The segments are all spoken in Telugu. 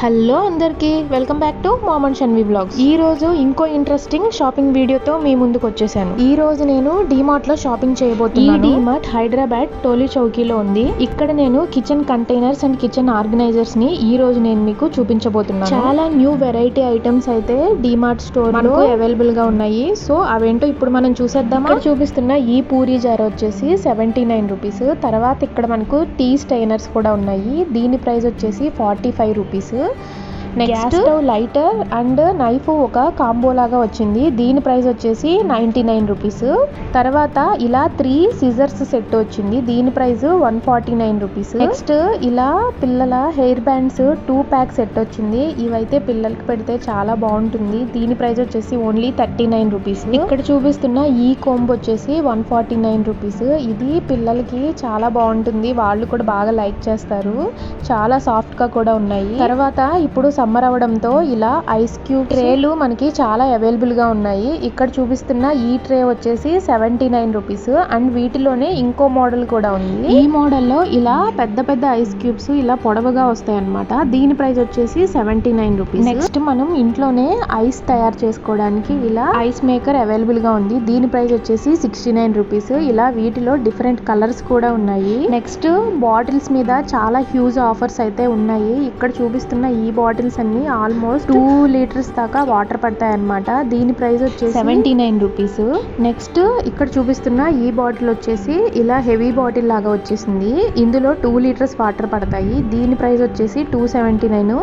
హలో అందరికీ welcome back to mom and Shanvi blogs. ఈ రోజు ఇంకో ఇంట్రెస్టింగ్ షాపింగ్ వీడియోతో మీ ముందుకు వచ్చేసాను. ఈ రోజు నేను డీమార్ట్ లో షాపింగ్ చేయబోతున్నాను. ఈ డీమార్ట్ హైదరాబాద్ టోలీ చౌకీలో ఉంది. ఇక్కడ నేను kitchen containers and kitchen organisers ని ఈ రోజు నేను మీకు చూపించబోతున్నాను. చాలా న్యూ వెరైటీ ఐటమ్స్ అయితే డీమార్ట్ స్టోర్ మనకు అవైలబుల్ గా ఉన్నాయి. సో అవేంటో ఇప్పుడు మనం చూసేద్దాం. ఇక్కడ చూపిస్తున్న ఈ పూరీ జార్ వచ్చేసి 79 రూపీస్. తర్వాత ఇక్కడ మనకు టీ స్టైనర్స్ కూడా ఉన్నాయి. దీని ప్రైస్ వచ్చేసి 45 rupees. Next stove lighter and knife ఒక కాంబో లాగా వచ్చింది. దీని ప్రైస్ వచ్చేసి 99 రూపీస్. తర్వాత ఇలా 3 సిజర్స్ సెట్ వచ్చింది. దీని ప్రైస్ 149 రూపీస్. నెక్స్ట్ ఇలా పిల్లల హెయిర్ బ్యాండ్స్ 2 ప్యాక్ సెట్ వచ్చింది. ఇవైతే పిల్లలకి పెడితే చాలా బాగుంటుంది. దీని ప్రైస్ వచ్చేసి ఓన్లీ 39 రూపీస్. ఇక్కడ చూపిస్తున్న ఈ కోంబ్ వచ్చేసి 149 రూపీస్. ఇది పిల్లలకి చాలా బాగుంటుంది. వాళ్ళు కూడా బాగా లైక్ చేస్తారు. చాలా సాఫ్ట్ గా కూడా ఉన్నాయి. తర్వాత ఇప్పుడు సమ్మర్ అవడంతో ఇలా ఐస్ క్యూబ్ ట్రేలు మనకి చాలా అవైలబుల్ గా ఉన్నాయి. ఇక్కడ చూపిస్తున్న ఈ ట్రే వచ్చేసి 79 రూపీస్. అండ్ వీటిలోనే ఇంకో మోడల్ కూడా ఉంది. ఈ మోడల్ లో ఇలా పెద్ద పెద్ద ఐస్ క్యూబ్స్ ఇలా పొడవుగా వస్తాయి అన్నమాట. దీని ప్రైస్ వచ్చేసి 79 రూపీస్. నెక్స్ట్ మనం ఇంట్లోనే ఐస్ తయారు చేసుకోవడానికి ఇలా ఐస్ మేకర్ అవైలబుల్ గా ఉంది. దీని ప్రైస్ వచ్చేసి 69 రూపీస్. ఇలా వీటిలో డిఫరెంట్ కలర్స్ కూడా ఉన్నాయి. నెక్స్ట్ బాటిల్స్ మీద చాలా హ్యూజ్ ఆఫర్స్ అయితే ఉన్నాయి. ఇక్కడ చూపిస్తున్న ఈ బాటిల్స్ అన్ని ఆల్మోస్ట్ 2 లీటర్స్ దాకా వాటర్ పడతాయి అన్నమాట. దీని ప్రైస్ వచ్చేసి 79 రూపీస్. నెక్స్ట్ ఇక్కడ చూపిస్తున్న ఈ బాటిల్ వచ్చేసి ఇలా హెవీ బాటిల్ లాగా వచ్చేసింది. ఇందులో 2 లీటర్స్ వాటర్ పడతాయి. దీని ప్రైస్ వచ్చేసి 279.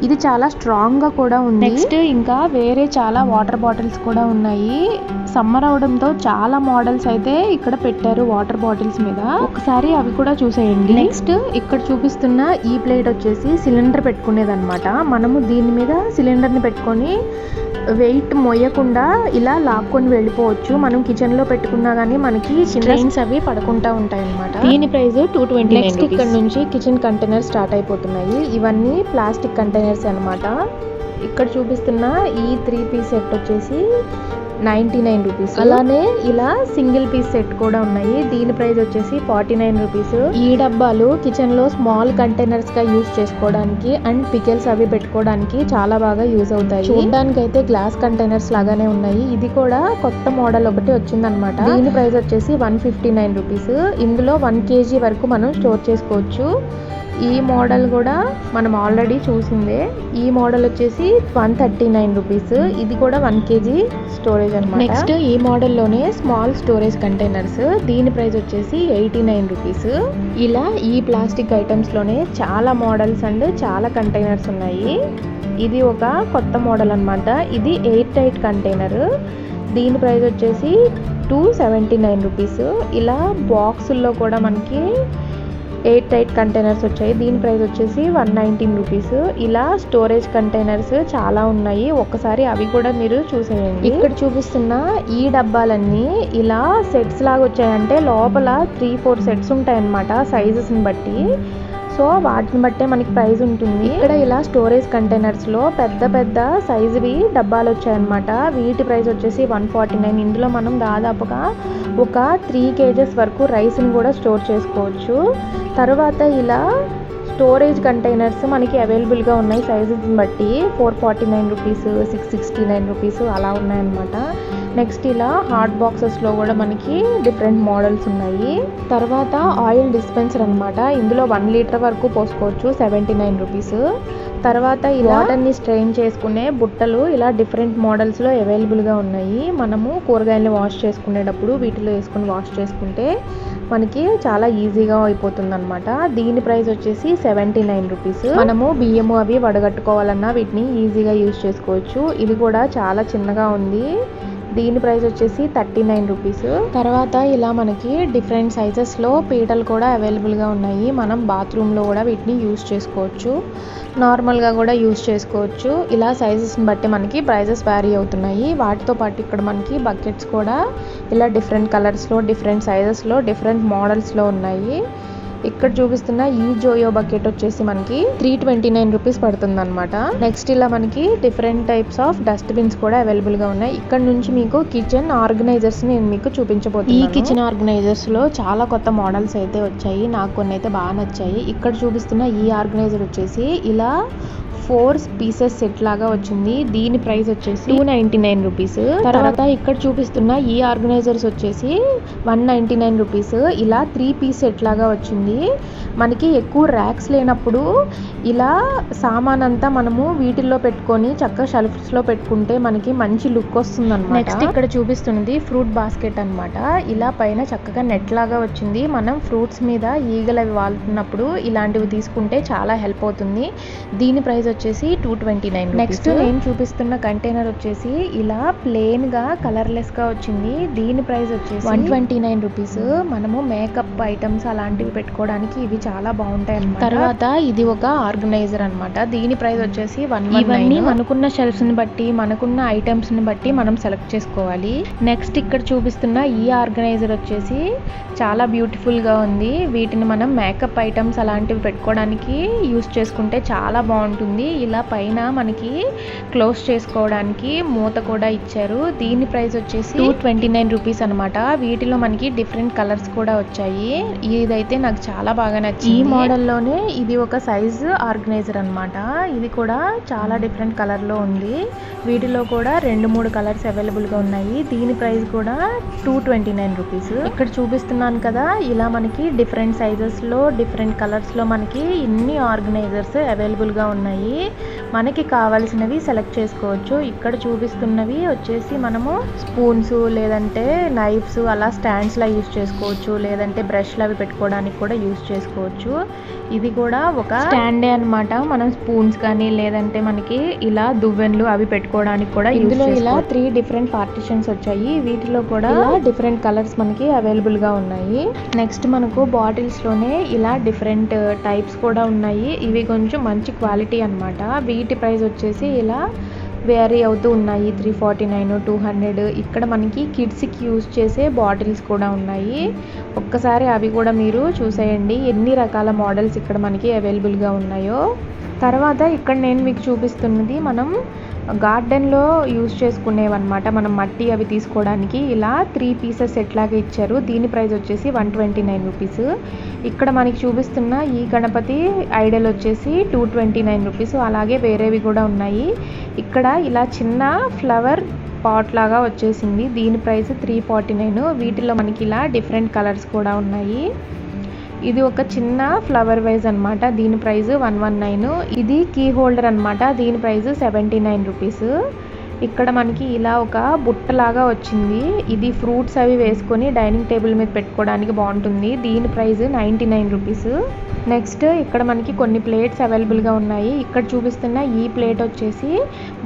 ఇది చాలా స్ట్రాంగ్ గా కూడా ఉంది. నెక్స్ట్ ఇంకా వేరే చాలా వాటర్ బాటిల్స్ కూడా ఉన్నాయి. సమ్మర్ అవడంతో చాలా మోడల్స్ అయితే ఇక్కడ పెట్టారు వాటర్ బాటిల్స్ మీద. ఒకసారి అవి కూడా చూసేయండి. నెక్స్ట్ ఇక్కడ చూపిస్తున్న ఈ ప్లేట్ వచ్చేసి సిలిండర్ పెట్టుకునేది అనమాట. మనము దీని మీద సిలిండర్ ని పెట్టుకొని వెయిట్ మొయ్యకుండా ఇలా లాక్కొని వెళ్ళిపోవచ్చు. మనం కిచెన్ లో పెట్టుకున్నా గానీ మనకి స్ట్రెయిన్స్ అవి పడకుండా ఉంటాయి అన్నమాట. దీని ప్రైస్ 229. నెక్స్ట్ ఇక్కడ నుంచి కిచెన్ కంటైనర్ స్టార్ట్ అయిపోతున్నాయి. ఇవన్నీ ప్లాస్టిక్ కంటైనర్స్ అన్నమాట. ఇక్కడ చూపిస్తున్న ఈ 3 పీస్ సెట్ వచ్చేసి 99 రూపీస్. అలానే ఇలా సింగిల్ పీస్ సెట్ కూడా ఉన్నాయి. దీని ప్రైస్ వచ్చేసి 49 రూపీస్. ఈ డబ్బాలు కిచెన్ లో స్మాల్ కంటైనర్స్ గా యూజ్ చేసుకోవడానికి అండ్ పికెల్స్ అవి పెట్టుకోవడానికి చాలా బాగా యూజ్ అవుతాయి. చూడడానికి అయితే గ్లాస్ కంటైనర్స్ లాగానే ఉన్నాయి. ఇది కూడా కొత్త మోడల్ ఒకటి వచ్చిందనమాట. దీని ప్రైస్ వచ్చేసి 159 రూపీస్. ఇందులో 1 kg వరకు మనం స్టోర్ చేసుకోవచ్చు. ఈ మోడల్ కూడా మనం ఆల్రెడీ చూసిందే. ఈ మోడల్ వచ్చేసి 139 రూపీస్. ఇది కూడా 1 kg స్టోరేజ్ అన్నమాట. నెక్స్ట్ ఈ మోడల్లోనే స్మాల్ స్టోరేజ్ కంటైనర్స్. దీని ప్రైస్ వచ్చేసి 89 రూపీస్. ఇలా ఈ ప్లాస్టిక్ ఐటమ్స్ లోనే చాలా మోడల్స్ అండ్ చాలా కంటైనర్స్ ఉన్నాయి. ఇది ఒక కొత్త మోడల్ అన్నమాట. ఇది ఎయిర్ టైట్ కంటైనర్. దీని ప్రైస్ వచ్చేసి 279 రూపీస్. ఇలా బాక్సుల్లో కూడా మనకి ఎయిర్ టైట్ కంటైనర్స్ వచ్చాయి. దీని ప్రైస్ వచ్చేసి 119 రూపీస్. ఇలా స్టోరేజ్ కంటైనర్స్ చాలా ఉన్నాయి. ఒక్కసారి అవి కూడా మీరు చూసేయండి. ఇక్కడ చూపిస్తున్న ఈ డబ్బాలన్నీ ఇలా సెట్స్ లాగా వచ్చాయంటే లోపల 3-4 సెట్స్ ఉంటాయి అన్నమాట సైజెస్ ని బట్టి. సో వాటిని బట్టే మనకి ప్రైస్ ఉంటుంది. ఇక్కడ ఇలా స్టోరేజ్ కంటైనర్స్ లో పెద్ద పెద్ద సైజువి డబ్బాలు వచ్చాయన్నమాట. వీటి ప్రైస్ వచ్చేసి 149. ఇందులో మనం దాదాపుగా ఒక 3 kgs వరకు రైస్ ని కూడా స్టోర్ చేసుకోవచ్చు. తర్వాత ఇలా స్టోరేజ్ కంటైనర్స్ మనకి అవైలబుల్ గా ఉన్నాయి సైజెస్ బట్టి. 449 రూపీస్, 669 రూపీస్ అలా ఉన్నాయన్నమాట. నెక్స్ట్ ఇలా హాట్ బాక్సెస్ లో కూడా మనకి డిఫరెంట్ మోడల్స్ ఉన్నాయి. తర్వాత ఆయిల్ డిస్పెన్సర్ అన్నమాట. ఇందులో 1 లీటర్ వరకు పోసుకోవచ్చు. 79 రూపీస్. తర్వాత ఇలా వాటర్ ని స్ట్రెయిన్ చేసుకునే బుట్టలు ఇలా డిఫరెంట్ మోడల్స్ లో అవైలబుల్ గా ఉన్నాయి. మనము కూరగాయలు వాష్ చేసుకునేటప్పుడు వీటిలో వేసుకుని వాష్ చేసుకుంటే మనకి చాలా ఈజీగా అయిపోతుంది అనమాట. దీని ప్రైస్ వచ్చేసి 79 రూపీస్. మనము బియ్యము అవి వడగట్టుకోవాలన్నా వీటిని ఈజీగా యూజ్ చేసుకోవచ్చు. ఇది కూడా చాలా చిన్నగా ఉంది. దీని ప్రైస్ వచ్చేసి 39 రూపీస్. తర్వాత ఇలా మనకి డిఫరెంట్ సైజెస్ లో పీటలు కూడా అవైలబుల్ గా ఉన్నాయి. మనం బాత్రూమ్ లో కూడా వీటిని యూజ్ చేసుకోవచ్చు. నార్మల్ గా కూడా యూజ్ చేసుకోవచ్చు. ఇలా సైజెస్ ని బట్టి మనకి ప్రైజెస్ వ్యారీ అవుతున్నాయి. వాటితో పాటు ఇక్కడ మనకి బకెట్స్ కూడా ఇలా డిఫరెంట్ కలర్స్ లో, డిఫరెంట్ సైజెస్ లో, డిఫరెంట్ మోడల్స్ లో ఉన్నాయి. ఇక్కడ చూపిస్తున్న ఈ జోయో బకెట్ వచ్చేసి మనకి 329 రూపీస్ పడుతుంది అనమాట. నెక్స్ట్ ఇలా మనకి different types of dust bins కూడా అవైలబుల్ గా ఉన్నాయి. ఇక్కడ నుంచి మీకు కిచెన్ ఆర్గనైజర్స్ నేను మీకు చూపించబోతున్నాను. ఈ కిచెన్ ఆర్గనైజర్స్ లో చాలా కొత్త మోడల్స్ అయితే వచ్చాయి. నాకు కొన్ని అయితే బాగా నచ్చాయి. ఇక్కడ చూపిస్తున్న ఈ ఆర్గనైజర్ వచ్చేసి ఇలా 4 పీసెస్ సెట్ లాగా వచ్చింది. దీని ప్రైస్ వచ్చేసి 299 రూపీస్. తర్వాత ఇక్కడ చూపిస్తున్న ఈ ఆర్గనైజర్స్ వచ్చేసి 199 రూపీస్. ఇలా 3 పీస్ సెట్ లాగా వచ్చింది. మనకి ఎక్కువ ర్యాక్స్ లేనప్పుడు ఇలా సామాన్ అంతా మనము వీటిల్లో పెట్టుకొని చక్కగా షెల్ఫ్స్ లో పెట్టుకుంటే మనకి మంచి లుక్ వస్తుంది అనమాట. నెక్స్ట్ ఇక్కడ చూపిస్తున్నది ఫ్రూట్ బాస్కెట్ అనమాట. ఇలా పైన చక్కగా నెట్ లాగా వచ్చింది. మనం ఫ్రూట్స్ మీద ఈగలు అవి వాలుతున్నప్పుడు ఇలాంటివి తీసుకుంటే చాలా హెల్ప్ అవుతుంది. దీని ప్రైస్ వచ్చేసి 229. నెక్స్ట్ నేను చూపిస్తున్న కంటైనర్ వచ్చేసి ఇలా ప్లెయిన్ గా కలర్లెస్ గా వచ్చింది. దీని ప్రైస్ వచ్చేసి 129 రూపీస్. మనము మేకప్ ఐటమ్స్ అలాంటివి పెట్టుకోవడానికి ఇవి చాలా బాగుంటాయి అన్నమాట. తర్వాత ఇది ఒక ఆర్గనైజర్ అన్నమాట. దీని ప్రైస్ వచ్చేసి 119. ఇవన్నీ మనకున్న షెల్ఫ్స్ ని బట్టి మనకున్న ఐటమ్స్ ని బట్టి మనం సెలెక్ట్ చేసుకోవాలి. నెక్స్ట్ ఇక్కడ చూపిస్తున్న ఈ ఆర్గనైజర్ వచ్చేసి చాలా బ్యూటిఫుల్ గా ఉంది. వీటిని మనం మేకప్ ఐటమ్స్ అలాంటివి పెట్టుకోవడానికి యూస్ చేసుకుంటే చాలా బాగుంటుంది. ఇలా పైన మనకి క్లోజ్ చేసుకోవడానికి మూత కూడా ఇచ్చారు. దీని ప్రైస్ వచ్చేసి 229 రూపీస్ అనమాట. వీటిలో మనకి డిఫరెంట్ కలర్స్ కూడా వచ్చాయి. ఇదైతే నాకు చాలా బాగా నచ్చింది. ఈ మోడల్ లోనే ఇది ఒక సైజ్ ఆర్గనైజర్ అనమాట. ఇది కూడా చాలా డిఫరెంట్ కలర్ లో ఉంది. వీటిలో కూడా 2-3 కలర్స్ అవైలబుల్ గా ఉన్నాయి. దీని ప్రైస్ కూడా 229 రూపీస్. ఇక్కడ చూపిస్తున్నాను కదా, ఇలా మనకి డిఫరెంట్ సైజెస్ లో డిఫరెంట్ కలర్స్ లో మనకి ఇన్ని ఆర్గనైజర్స్ అవైలబుల్ గా ఉన్నాయి. మనకి కావాల్సినవి సెలెక్ట్ చేసుకోవచ్చు. ఇక్కడ చూపిస్తున్నవి వచ్చేసి మనము స్పూన్స్ లేదంటే నైఫ్స్ అలా స్టాండ్స్ లా యూస్ చేసుకోవచ్చు. లేదంటే బ్రష్లు అవి పెట్టుకోవడానికి కూడా యూస్ చేసుకోవచ్చు. ఇది కూడా ఒక స్టాండే అన్నమాట. మనం స్పూన్స్ కానీ లేదంటే మనకి ఇలా దువ్వెన్లు అవి పెట్టుకోవడానికి కూడా ఇందులో ఇలా 3 డిఫరెంట్ పార్టిషన్స్ వచ్చాయి. వీటిలో కూడా డిఫరెంట్ కలర్స్ మనకి అవైలబుల్ గా ఉన్నాయి. నెక్స్ట్ మనకు బాటిల్స్ లోనే ఇలా డిఫరెంట్ టైప్స్ కూడా ఉన్నాయి. ఇవి కొంచెం మంచి క్వాలిటీ అన్నమాట. వీటి ప్రైస్ వచ్చేసి ఇలా వేరీ అవుతూ ఉన్నాయి. 349, 200. ఇక్కడ మనకి కిడ్స్కి యూజ్ చేసే బాటిల్స్ కూడా ఉన్నాయి. ఒక్కసారి అవి కూడా మీరు చూసేయండి ఎన్ని రకాల మోడల్స్ ఇక్కడ మనకి అవైలబుల్గా ఉన్నాయో. తర్వాత ఇక్కడ నేను మీకు చూపిస్తున్నది మనం గార్డెన్లో యూజ్ చేసుకునేవన్నమాట. మనం మట్టి అవి తీసుకోవడానికి ఇలా 3 పీసెస్ సెట్ లాగా ఇచ్చారు. దీని ప్రైస్ వచ్చేసి 129 రూపీస్. ఇక్కడ మనకి చూపిస్తున్న ఈ గణపతి ఐడల్ వచ్చేసి 229 రూపీస్. అలాగే వేరేవి కూడా ఉన్నాయి. ఇక్కడ ఇలా చిన్న ఫ్లవర్ పాట్ లాగా వచ్చేసింది. దీని ప్రైస్ 349. వీటిలో మనకి ఇలా డిఫరెంట్ కలర్స్ కూడా ఉన్నాయి. ఇది ఒక చిన్న ఫ్లవర్ వైజ్ అనమాట. దీని ప్రైస్ 119. ఇది కీ హోల్డర్ అనమాట. దీని ప్రైస్ 79 రూపీస్. ఇక్కడ మనకి ఇలా ఒక బుట్టలాగా వచ్చింది. ఇది ఫ్రూట్స్ అవి వేసుకొని డైనింగ్ టేబుల్ మీద పెట్టుకోవడానికి బాగుంటుంది. దీని ప్రైస్ 99 రూపీస్. నెక్స్ట్ ఇక్కడ మనకి కొన్ని ప్లేట్స్ అవైలబుల్గా ఉన్నాయి. ఇక్కడ చూపిస్తున్న ఈ ప్లేట్ వచ్చేసి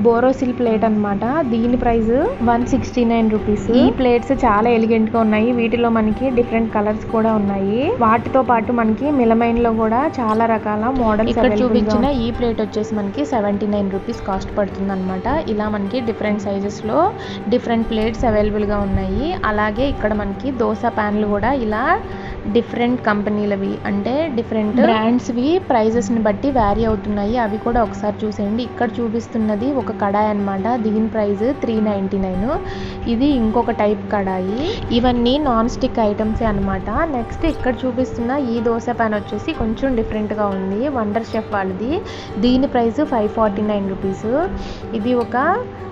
బోరోసిల్ ప్లేట్ అనమాట. దీని ప్రైస్ 169 రూపీస్. ఈ ప్లేట్స్ చాలా ఎలిగెంట్గా ఉన్నాయి. వీటిలో మనకి డిఫరెంట్ కలర్స్ కూడా ఉన్నాయి. వాటితో పాటు మనకి మిలమైన్ లో కూడా చాలా రకాల మోడల్స్ ఇక్కడ చూపించిన ఈ ప్లేట్ వచ్చేసి మనకి 79 రూపీస్ కాస్ట్ పడుతుంది అనమాట. ఇలా మనకి డిఫరెంట్ సైజెస్ లో డిఫరెంట్ ప్లేట్స్ అవైలబుల్ గా ఉన్నాయి. అలాగే ఇక్కడ మనకి దోశ ప్యాన్లు కూడా ఇలా డిఫరెంట్ కంపెనీలవి అంటే డిఫరెంట్ బ్రాండ్స్వి ప్రైజెస్ని బట్టి వ్యారీ అవుతున్నాయి. అవి కూడా ఒకసారి చూసేయండి. ఇక్కడ చూపిస్తున్నది ఒక కడాయి అనమాట. దీని ప్రైస్ 399. ఇది ఇంకొక టైప్ కడాయి. ఇవన్నీ నాన్ స్టిక్ ఐటమ్సే అనమాట. నెక్స్ట్ ఇక్కడ చూపిస్తున్న ఈ దోశ ప్యాన్ వచ్చేసి కొంచెం డిఫరెంట్గా ఉంది. వండర్ షెఫ్ వాళ్ళది. దీని ప్రైస్ 549 రూపీస్. ఇది ఒక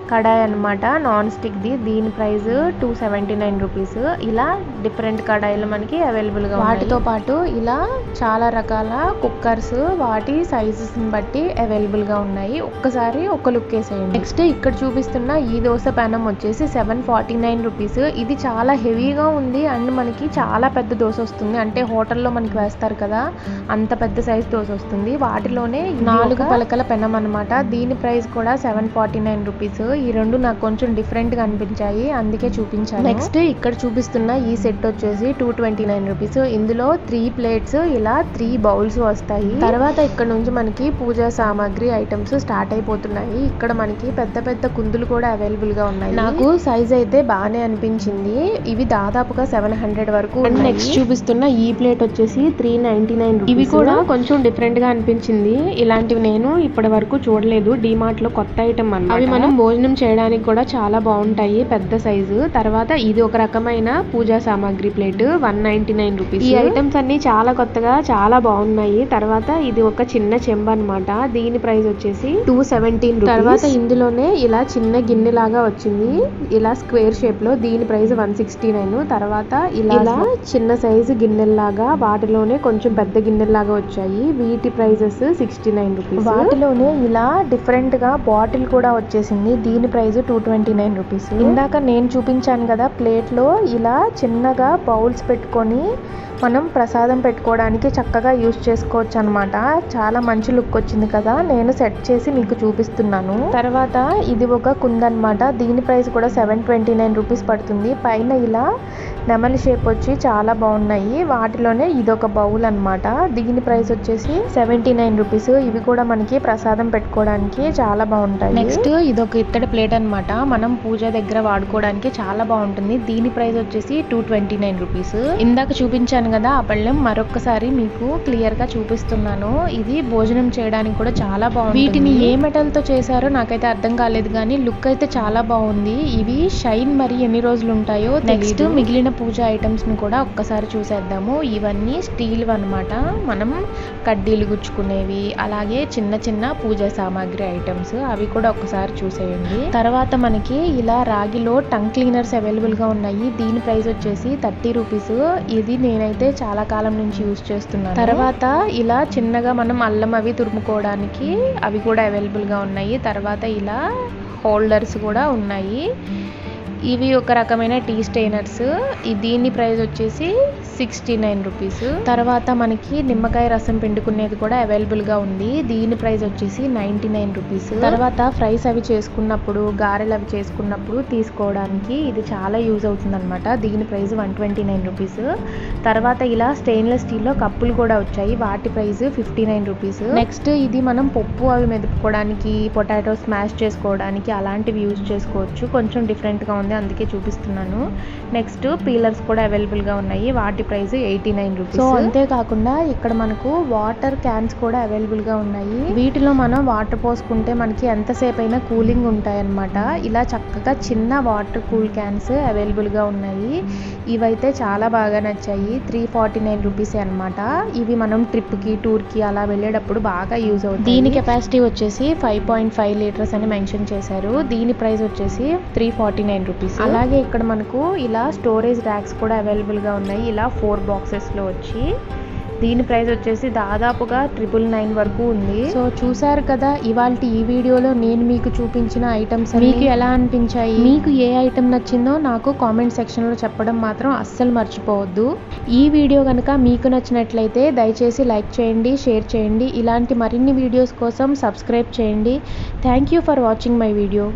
కడాయి అనమాట, నాన్ స్టిక్ది. దీని ప్రైస్ 279 రూపీస్. ఇలా డిఫరెంట్ కడాయిలు మనకి అవైలబుల్గా వాటితో పాటు ఇలా చాలా రకాల కుక్కర్స్ వాటి సైజెస్ని బట్టి అవైలబుల్గా ఉన్నాయి. ఒక్కసారి ఒక లుక్ వేసేయండి. నెక్స్ట్ ఇక్కడ చూపిస్తున్న ఈ దోశ ప్యానం వచ్చేసి 749 రూపీస్. ఇది చాలా హెవీగా ఉంది అండ్ మనకి చాలా పెద్ద దోశ వస్తుంది. అంటే హోటల్లో మనకి వేస్తారు కదా అంత పెద్ద సైజ్ దోశ వస్తుంది. వాటిలోనే 4 పలకల పెనం అనమాట. దీని ప్రైస్ కూడా 749 రూపీస్. ఈ రెండు నాకు కొంచెం డిఫరెంట్ గా అనిపించాయి, అందుకే చూపించాను. నెక్స్ట్ ఇక్కడ చూపిస్తున్న ఈ సెట్ వచ్చేసి 229 రూపీస్. ఇందులో 3 ప్లేట్స్ ఇలా 3 బౌల్స్ వస్తాయి. తర్వాత ఇక్కడ నుంచి మనకి పూజా సామాగ్రి ఐటమ్స్ స్టార్ట్ అయిపోతున్నాయి. ఇక్కడ మనకి పెద్ద పెద్ద కుందులు కూడా అవైలబుల్ గా ఉన్నాయి. నాకు సైజ్ అయితే బాగానే అనిపించింది. ఇవి దాదాపుగా 700 వరకు. నెక్స్ట్ చూపిస్తున్న ఈ ప్లేట్ వచ్చేసి 399 రూపీస్. ఇవి కూడా కొంచెం డిఫరెంట్ గా అనిపించింది. ఇలాంటివి నేను ఇప్పటి వరకు చూడలేదు. డిమార్ట్ లో కొత్త ఐటమ్ అన్నమాట. అవి మనం భోజనం చేయడానికి కూడా చాలా బాగుంటాయి, పెద్ద సైజు. తర్వాత ఇది ఒక రకమైన పూజా సామాగ్రి ప్లేట్ 199 రూపీస్. ఈ ఐటమ్స్ అన్ని చాలా కొత్తగా చాలా బాగున్నాయి. తర్వాత ఇది ఒక చిన్న చెంబు అన్నమాట. దీని ప్రైస్ వచ్చేసి 217 రూపీస్. తర్వాత ఇందులోనే ఇలా చిన్న గిన్నె లాగా వచ్చింది, ఇలా స్క్వేర్ షేప్ లో. దీని ప్రైస్ 169. తర్వాత ఇలా చిన్న సైజు గిన్నెల్లాగా వాటిలోనే కొంచెం పెద్ద గిన్నెల్లాగా వచ్చాయి. వీటి ప్రైజెస్ 69 రూపీస్. వాటిలోనే ఇలా డిఫరెంట్ గా బాటిల్ కూడా వచ్చేసింది. దీని ప్రైస్ 229 రూపీస్. ఇందాక నేను చూపించాను కదా ప్లేట్ లో ఇలా చిన్నగా బౌల్స్ పెట్టుకొని మనం ప్రసాదం పెట్టుకోవడానికి చక్కగా యూజ్ చేసుకోవచ్చు అనమాట. చాలా మంచి లుక్ వచ్చింది కదా, నేను సెట్ చేసి మీకు చూపిస్తున్నాను. తర్వాత ఇది ఒక కుందనమాట. దీని ప్రైస్ కూడా 729 రూపీస్ పడుతుంది. పైన ఇలా నెమలి షేప్ వచ్చి చాలా బాగున్నాయి. వాటిలోనే ఇదొక బౌల్ అన్నమాట. దీని ప్రైస్ వచ్చేసి 79 రూపీస్. ఇవి కూడా మనకి ప్రసాదం పెట్టుకోవడానికి చాలా బాగుంటాయి. నెక్స్ట్ ఇదొక ఇత్తడి ప్లేట్ అన్నమాట. మనం పూజ దగ్గర వాడుకోవడానికి చాలా బాగుంటుంది. దీని ప్రైస్ వచ్చేసి 229 రూపీస్. ఇందాక చూపించాను కదా ఆ పళ్ళెం, మరొకసారి మీకు క్లియర్ గా చూపిస్తున్నాను. ఇది భోజనం చేయడానికి కూడా చాలా బాగుంది. వీటిని ఏ మెటల్ తో చేశారో నాకైతే అర్థం కాలేదు, కానీ లుక్ అయితే చాలా బాగుంది. ఇవి షైన్ మరి ఎన్ని రోజులు ఉంటాయో. నెక్స్ట్ మిగిలిన పూజ ఐటమ్స్ ను కూడా ఒక్కసారి చూసేద్దాము. ఇవన్నీ స్టీల్ అన్నమాట. మనం కడ్డీలు గుచ్చుకునేవి, అలాగే చిన్న చిన్న పూజా సామాగ్రి ఐటమ్స్, అవి కూడా ఒక్కసారి చూసేయండి. తర్వాత మనకి ఇలా రాగిలో టంగ్ క్లీనర్స్ అవైలబుల్ గా ఉన్నాయి. దీని ప్రైస్ వచ్చేసి 30 రూపీస్. ఇది నేనైతే చాలా కాలం నుంచి యూజ్ చేస్తున్నాను. తర్వాత ఇలా చిన్నగా మనం అల్లం అవి తురుముకోవడానికి అవి కూడా అవైలబుల్ గా ఉన్నాయి. తర్వాత ఇలా హోల్డర్స్ కూడా ఉన్నాయి. ఇవి ఒక రకమైన టీ స్టెయినర్స్. దీని ప్రైస్ వచ్చేసి 69 రూపీస్. తర్వాత మనకి నిమ్మకాయ రసం పిండుకునేది కూడా అవైలబుల్ గా ఉంది. దీని ప్రైస్ వచ్చేసి 99 రూపీస్. తర్వాత ఫ్రైస్ అవి చేసుకున్నప్పుడు, గారెలు అవి చేసుకున్నప్పుడు తీసుకోవడానికి ఇది చాలా యూజ్ అవుతుంది అనమాట. దీని ప్రైస్ 129 రూపీస్. తర్వాత ఇలా స్టెయిన్లెస్ స్టీల్ లో కప్పులు కూడా వచ్చాయి. వాటి ప్రైస్ 59 రూపీస్. నెక్స్ట్ ఇది మనం పప్పు అవి మెదుపుకోవడానికి, పొటాటో స్మాష్ చేసుకోవడానికి అలాంటివి యూజ్ చేసుకోవచ్చు. కొంచెం డిఫరెంట్ గా ఉంది, అందుకే చూపిస్తున్నాను. నెక్స్ట్ పీలర్స్ కూడా అవైలబుల్ గా ఉన్నాయి. వాటి ప్రైస్ 89 రూపీస్. సో అంతేకాకుండా ఇక్కడ మనకు వాటర్ క్యాన్స్ కూడా అవైలబుల్ గా ఉన్నాయి. వీటిలో మనం వాటర్ పోసుకుంటే మనకి ఎంతసేపు అయినా కూలింగ్ ఉంటాయి అన్నమాట. ఇలా చక్కగా చిన్న వాటర్ కూల్ క్యాన్స్ అవైలబుల్ గా ఉన్నాయి. ఇవైతే చాలా బాగా నచ్చాయి. 349 రూపీస్ అన్నమాట. ఇవి మనం ట్రిప్ కి, టూర్ కి అలా వెళ్ళేటప్పుడు బాగా యూజ్ అవుతుంది. దీని కెపాసిటీ వచ్చేసి 5.5 లీటర్స్ అని మెన్షన్ చేశారు. దీని ప్రైస్ వచ్చేసి 349 రూపీస్. అలాగే ఇక్కడ మనకు ఇలా స్టోరేజ్ ర్యాక్స్ కూడా అవైలబుల్ గా ఉన్నాయి. ఇలా 4 బాక్సెస్ లో వచ్చి దీని ప్రైస్ వచ్చేసి దాదాపుగా 999 వరకు ఉంది. సో చూసారు కదా ఇవాల్టి ఈ వీడియోలో నేను మీకు చూపించిన ఐటమ్స్ మీకు ఎలా అనిపించాయి? మీకు ఏ ఐటమ్ నచ్చిందో నాకు కామెంట్ సెక్షన్ లో చెప్పడం మాత్రం అస్సలు మర్చిపోవద్దు. ఈ వీడియో కనుక మీకు నచ్చినట్లయితే దయచేసి లైక్ చేయండి, షేర్ చేయండి. ఇలాంటి మరిన్ని వీడియోస్ కోసం సబ్స్క్రైబ్ చేయండి. Thank you for watching my video.